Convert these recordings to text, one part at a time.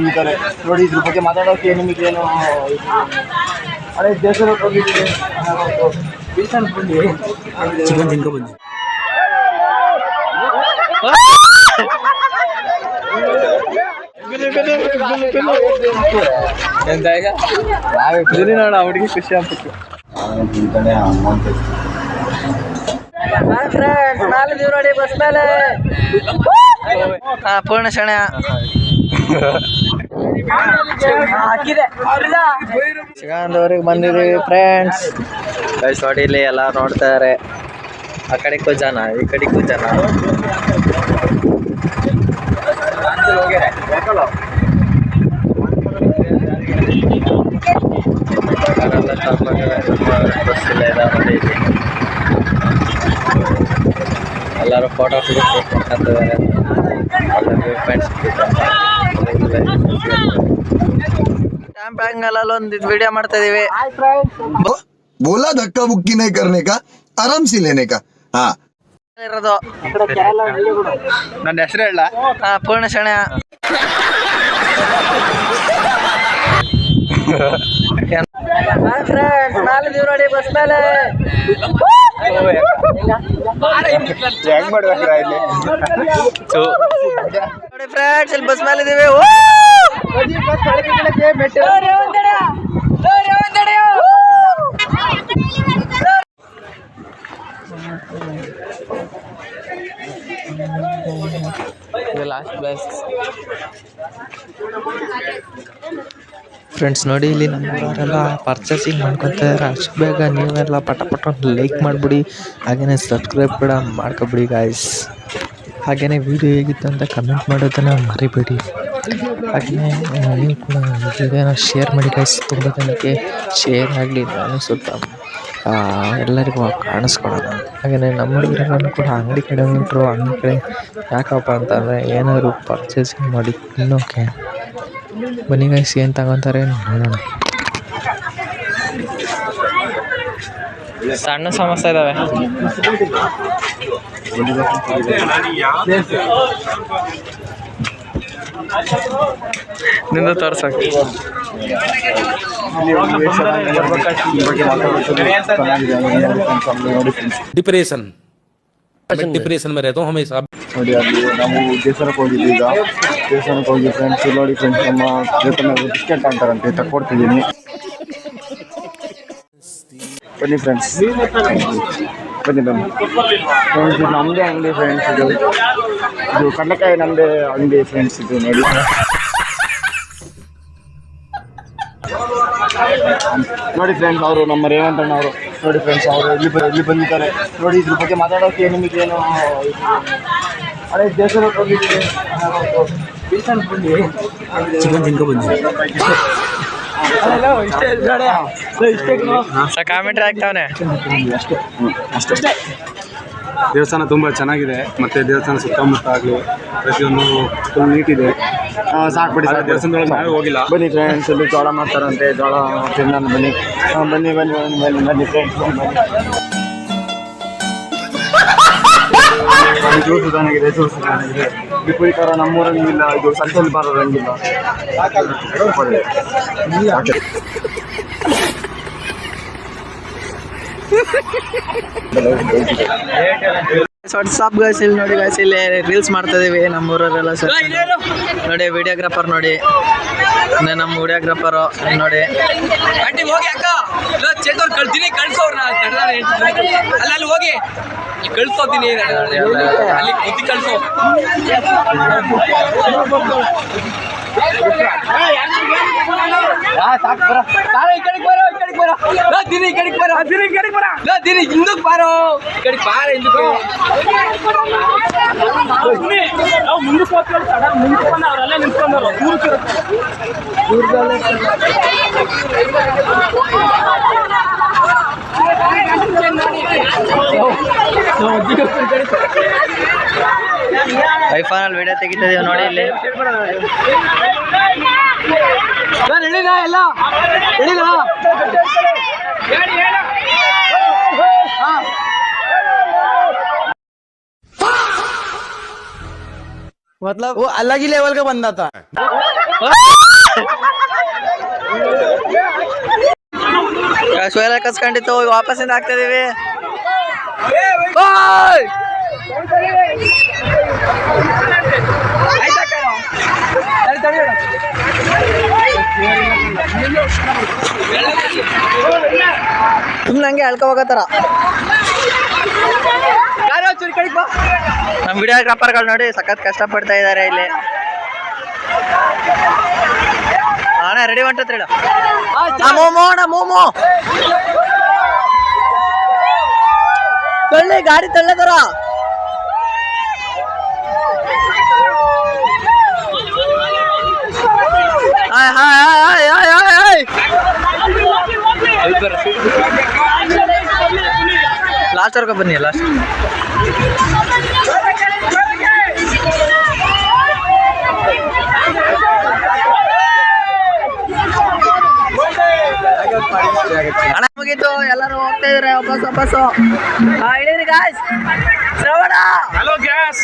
ಬಂದಿದ್ದಾರೆ ನೋಡಿ. ಇದ್ರ ಬಗ್ಗೆ ಮಾತಾಡೋಕೆ ನಿಮಗೇನು ಅದೇ ದೇಶದ ಹೋಗಿದ್ದೀವಿ ಚಿಕನ್ ತಿನ್ಕೊ ಬನ್ನಿ. ನೋಡ ಹುಡುಗಿ ಖುಷಿ ಆಗ್ತಿತ್ತು. ನೋಡಿ ಬಸ್ ಮೇಲೆ ಪೂರ್ಣ ಕ್ಷಣ ಹಾಕಿದೆ ಚಿಕಂದವ್ರಿಗೆ ಬಂದಿದ್ದೀವಿ ಫ್ರೆಂಡ್ಸ್. ಗೈಸ್ ನೋಡಿ ಇಲ್ಲಿ ಎಲ್ಲ ನೋಡ್ತಾರೆ. ಆ ಕಡೆಗೂ ಜನ ಈ ಕಡೆಗೂ ಜನ. ಎಲ್ಲರೂ ಫೋಟೋ ಮಾಡ್ತಿದ್ದಾರೆ. ಸ್ಟ್ಯಾಂಪ್ ಹ್ಯಾಂಗಲ್ ಒಂದು ವಿಡಿಯೋ ಮಾಡ್ತಾ ಇದೀವಿ. बोला धक्का बुक्की नहीं करने का, आराम से लेने का. हाँ ಇರೋದು ನನ್ನ ಹೆಸರು ಹೇಳ ಪೂರ್ಣ ಕ್ಷಣ ನೋಡಿ ಬಸ್ ಮೇಲೆ ಹೆಂಗ್ ಮಾಡ್ಬೇಕ್ರ ಇಲ್ಲಿ ನೋಡಿ ಫ್ರೆಂಡ್ಸ್. ಇಲ್ಲಿ ಬಸ್ ಮೇಲೆ ಇದೀವಿ. ಲಾಸ್ಟ್ ಬಸ್ ಫ್ರೆಂಡ್ಸ್ ನೋಡಿ ಇಲ್ಲಿ ನಮ್ಮವರೆಲ್ಲ ಪರ್ಚೇಸಿಂಗ್ ಮಾಡ್ಕೊತಾರೆ. ಅಷ್ಟು ಬೇಗ ನೀವೆಲ್ಲ ಪಟ ಲೈಕ್ ಮಾಡಿಬಿಡಿ, ಹಾಗೆಯೇ ಸಬ್ಸ್ಕ್ರೈಬ್ ಕೂಡ ಮಾಡ್ಕೊಬಿಡಿ ಗಾಯ್ಸ್. ಹಾಗೆಯೇ ವಿಡಿಯೋ ಹೇಗಿತ್ತು ಅಂತ ಕಮೆಂಟ್ ಮಾಡೋದನ್ನು ಮರಿಬೇಡಿ. ಹಾಗೆಯೇ ನೀವು ಕೂಡ ವಿಡಿಯೋನ ಶೇರ್ ಮಾಡಿ ಗಾಯ್ಸ್. ತುಂಬ ಜನಕ್ಕೆ ಶೇರ್ ಆಗಲಿ, ನಾನು ಸ್ವಲ್ಪ ಎಲ್ಲರಿಗೂ ಕಾಣಿಸ್ಕೊಳೋಣ. ಹಾಗೆಯೇ ನಮ್ಮ ಹುಡುಗರನ್ನು ಕೂಡ ಅಂಗಡಿ ಕಡೆ ಹೊಂಟರು. ಅಂಗಡಿ ಕಡೆ ಯಾಕಪ್ಪ ಅಂತಂದರೆ ಏನಾದರೂ ಪರ್ಚೇಸಿಂಗ್ ಮಾಡಿ ತಿನ್ನೋಕೆ. ಬನ್ನಿ ಗೈಸ್, ಏನು ತಗೊತಾರೆ ನೋಡೋಣ. ಸಣ್ಣ ಸಮಸ್ಯೆ ಇದ್ದಾವೆ. ನಿಂದು ತೋರ್ಸಕ್ಕೆ डिप्रेशन में रहता हूँ हमेशा. ನೋಡಿ ಅಲ್ಲಿ ನಾವು ದೇವಸ್ಥಾನಕ್ಕೆ ಹೋಗಿದ್ದೀವಿ. ಈಗ ದೇವಸ್ಥಾನಕ್ಕೆ ಹೋಗಿ ಫ್ರೆಂಡ್ಸ್ ನೋಡಿ ಫ್ರೆಂಡ್ಸ್ ನಮ್ಮ ಜೊತೆ ಬಿಸ್ಕೆಟ್ ಅಂತಾರಂತೆ ತಕ್ಕೊಡ್ತಿದ್ದೀನಿ. ಬನ್ನಿ ಫ್ರೆಂಡ್ಸ್, ಬನ್ನಿ ಫ್ರೆಂಡ್ಸ್. ಇದು ನಮ್ಮದೇ ಅಂಗಡಿ ಫ್ರೆಂಡ್ಸ್. ಇದು ಕಡಲೆಕಾಯಿ ನಮ್ಮದೇ ಅಂಗಡಿ ಫ್ರೆಂಡ್ಸ್. ಇದು ನೋಡಿ ನೋಡಿ ಫ್ರೆಂಡ್ಸ್, ಅವರು ನಮ್ಮ ರೇವಂತಣ್ಣ ಅವರು ನೋಡಿ ಫ್ರೆಂಡ್ಸ್. ಅವರು ಇಲ್ಲಿ ಬಂದಿದ್ದಾರೆ ನೋಡಿ. ಇದ್ರ ಬಗ್ಗೆ ಮಾತಾಡೋಕೆ ನಿಮಗೇನು ಅದೇ ದೇಶದ ಹೋಗಿದ್ದೀವಿ ಚಿಕನ್ ತಿನ್ಕೊ ಬನ್ನಿ. ಕಾಮೆಂಟ್ರಿ ಆಗ್ತಾವನೆ ಅಷ್ಟೇ. ದೇವಸ್ಥಾನ ತುಂಬ ಚೆನ್ನಾಗಿದೆ. ಮತ್ತು ದೇವಸ್ಥಾನ ಸುತ್ತಮುತ್ತ ಆಗಲಿ ಪ್ರತಿಯೊಂದು ಫುಲ್ ನೀಟಿದೆ. ಸಾಕ್ಬಿಡಿ ದೇವಸ್ಥಾನದೊಳಗೆ ನಾವೇ ಹೋಗಿಲ್ಲ. ಬನ್ನಿ ಫ್ರೆಂಡ್ಸ್. ಇಲ್ಲಿ ಜೋಳ ಮಾಡ್ತಾರಂತೆ, ಜೋಳ ತಿನ್ನೋಣ ಬನ್ನಿ. ಬನ್ನಿ ಬನ್ನಿ ಬನ್ನಿ ಬನ್ನಿ ಫ್ರೆಂಡ್ಸ್ ಬನ್ನಿ. ಜ್ಯೂಸು ಚೆನ್ನಾಗಿದೆ, ಜ್ಯೂಸು ಚೆನ್ನಾಗಿದೆ. ಈ ಥರ ನಮ್ಮೂರಂಗಿಲ್ಲ, ಇದು ಸಂತೆಯಲ್ಲಿ ಬರೋರಂಗಿಲ್ಲ. ವಾಟ್ಸಾಪ್ ಗೈಸ್, ಇಲ್ಲಿ ನೋಡಿ ಗೈಸ್, ಇಲ್ಲಿ ರೀಲ್ಸ್ ಮಾಡ್ತಾ ಇದೀವಿ ನಮ್ಮೂರವರೆಲ್ಲ ಸರ್. ನೋಡಿ ವಿಡಿಯೋಗ್ರಾಫರ್ ನೋಡಿ, ನಮ್ಮ ವಿಡಿಯೋಗ್ರಾಫರು ನೋಡಿ. ಹೋಗಿ ಅಕ್ಕ ಚೇತವ್ರು ಕಳ್ತೀನಿ, ಕಳ್ಸೋರ್ನ ಅಲ್ಲಿ ಹೋಗಿ ಕಳ್ಸೋತೀನಿ, ಅಲ್ಲಿ ಬುದ್ಧಿ ಕಳ್ಸೋ. ಹಿಂದಕ್ಕೆ ಬಾರೋ, ಈ ಕಡೆ ಬಾರ ಹಿಂದಕ್ಕೆ. ಮುಂದಕ್ಕೆ ಮುಂದಕ್ಕೆ ಅವರೆಲ್ಲ ನಿಂತ್ಕೊಂಡವ್ರು ಐಫೋನಲ್ಲಿ ವಿಡಿಯೋ ತೆಗಿತಿದೀವಿ ನೋಡಿ. ಇಲ್ಲಿ ಹೇಳಿದ ಎಲ್ಲ ಹೇಳಿದ मतलब वो अलग ही लेवल का बंदा था. ಶೋಯೆಲ್ಲ ಕಸ್ಕೊಂಡಿತ್ತು, ಈಗ ವಾಪಸ್ಸಿಂದ ಆಗ್ತಾ ಇದೀವಿ. ಸುಮ್ಮನೆ ಹಂಗೆ ಅಳ್ಕೊ ಹೋಗತ್ತಾರ ನಮ್ಮ ವಿಡಿಯೋಗ್ರಾಫರ್ಗಳು ನೋಡಿ ಸಖತ್ ಕಷ್ಟಪಡ್ತಾ ಇದ್ದಾರೆ ಇಲ್ಲಿ. ಅಣ್ಣ ರೆಡಿ ಹೊಂಟತ್ರಿ ಮೋಮೋ ಅಣ್ಣ ಮೋಮೋ ತಳ್ಳಿ ಗಾಡಿ ತಳ್ಳತಾರ. ಲಾಸ್ಟ್ ವರ್ಗ ಬನ್ನಿ ಲಾಸ್ಟ್. ಹಣ ಮುಗೀತು, ಎಲ್ಲರೂ ಹೋಗ್ತಾ ಇದ್ರೆ ವಾಪಸ್ಸು ಇಳೀರಿ ಗಾಯ್ಸ್. ಶ್ರವಣ ಹಲೋ ಗ್ಯಾಸ್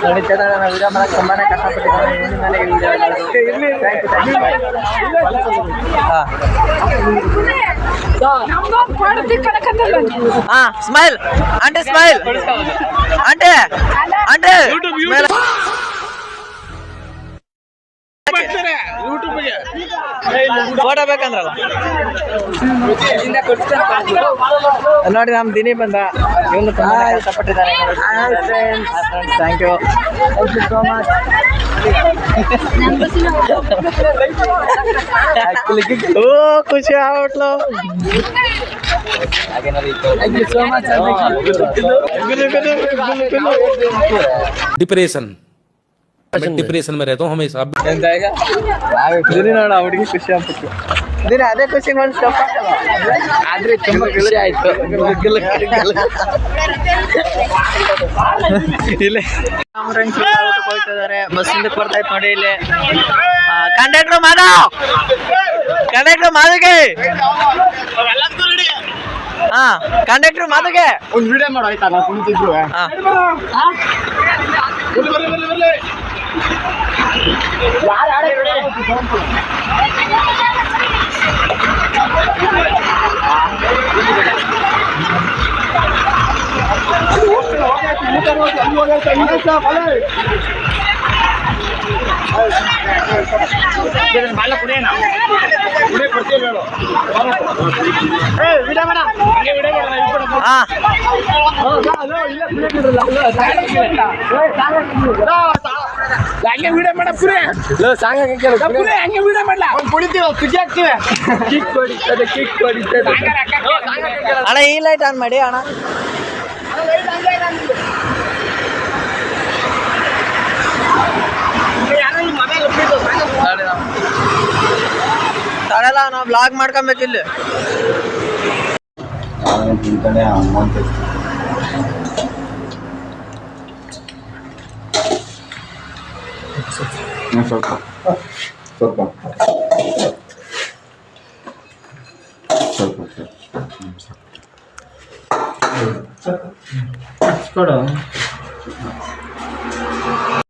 ನಡೀತದೆ. ನಾನು ವಿಡಿಯೋ ಮಾಡಕ್ಕೆ ತುಂಬಾನೇ ಕಷ್ಟಪಟ್ಟಿದ್ದೀನಿ. ಹಾ smile aunty, smile aunty aunty smile. Photo ಬೇಕಂದ್ರಲ್ಲ ನೋಡಿ, ನಮ್ ದಿನಿ ಬಂದ, ಇವನು ಕಷ್ಟಪಟ್ಟಿದ್ದಾನೆ. Thank you so much. ಓ ಖುಷಿ ಆಗ್ಬಿಟ್ಲು. डिप्रेशन डिप्रेशन में रहता हूँ हमेशा. ನೋಡ ಹುಡುಗಿ ಖುಷಿ ಆಗ್ಬಿಟ್ಟು ಅದೇ ಖುಷಿ ಆದ್ರೆ ತುಂಬಾ ಖುಷಿ ಆಯ್ತು. ಇಲ್ಲಿ ಹೋಗ್ತಿದ್ದಾರೆ, ಬಸ್ ಹಿಂದಕ್ಕೆ ಬರ್ತಾ ಇತ್ತು ನೋಡಿ. ಇಲ್ಲಿ ಕಂಡಕ್ಟರ್ ಮಾಧುಗೆ, ಹಾ ಕಂಡಕ್ಟರ್ ಮಾಧುಗೆ ಒಂದು ವಿಡಿಯೋ ಮಾಡೋ ಆಯ್ತಾ? ನಾವು ಕುಣಿತಿದ್ರು. ಹಂಗೆ ವಿಡಿಯೋ ಮಾಡ ಪುರೇ ಸಾಂಗ್ ಹಂಗೆ ವಿಡಿಯೋ ಮಾಡಲ ಕುಡಿತೀವಿ, ಖುಷಿ ಆಗ್ತೀವಿ. ಕಿಕ್ ಹೊಡಿತದೆ ಅಣ್ಣ. ಈ ಲೈಟ್ ಆನ್ ಮಾಡಿ ಅಣ್ಣ. ತಡೆಲ್ಲ, ನಾವು ಬ್ಲಾಗ್ ಮಾಡ್ಕೊಬೇಕಿಲ್ಲಿ. ಸ್ವಲ್ಪ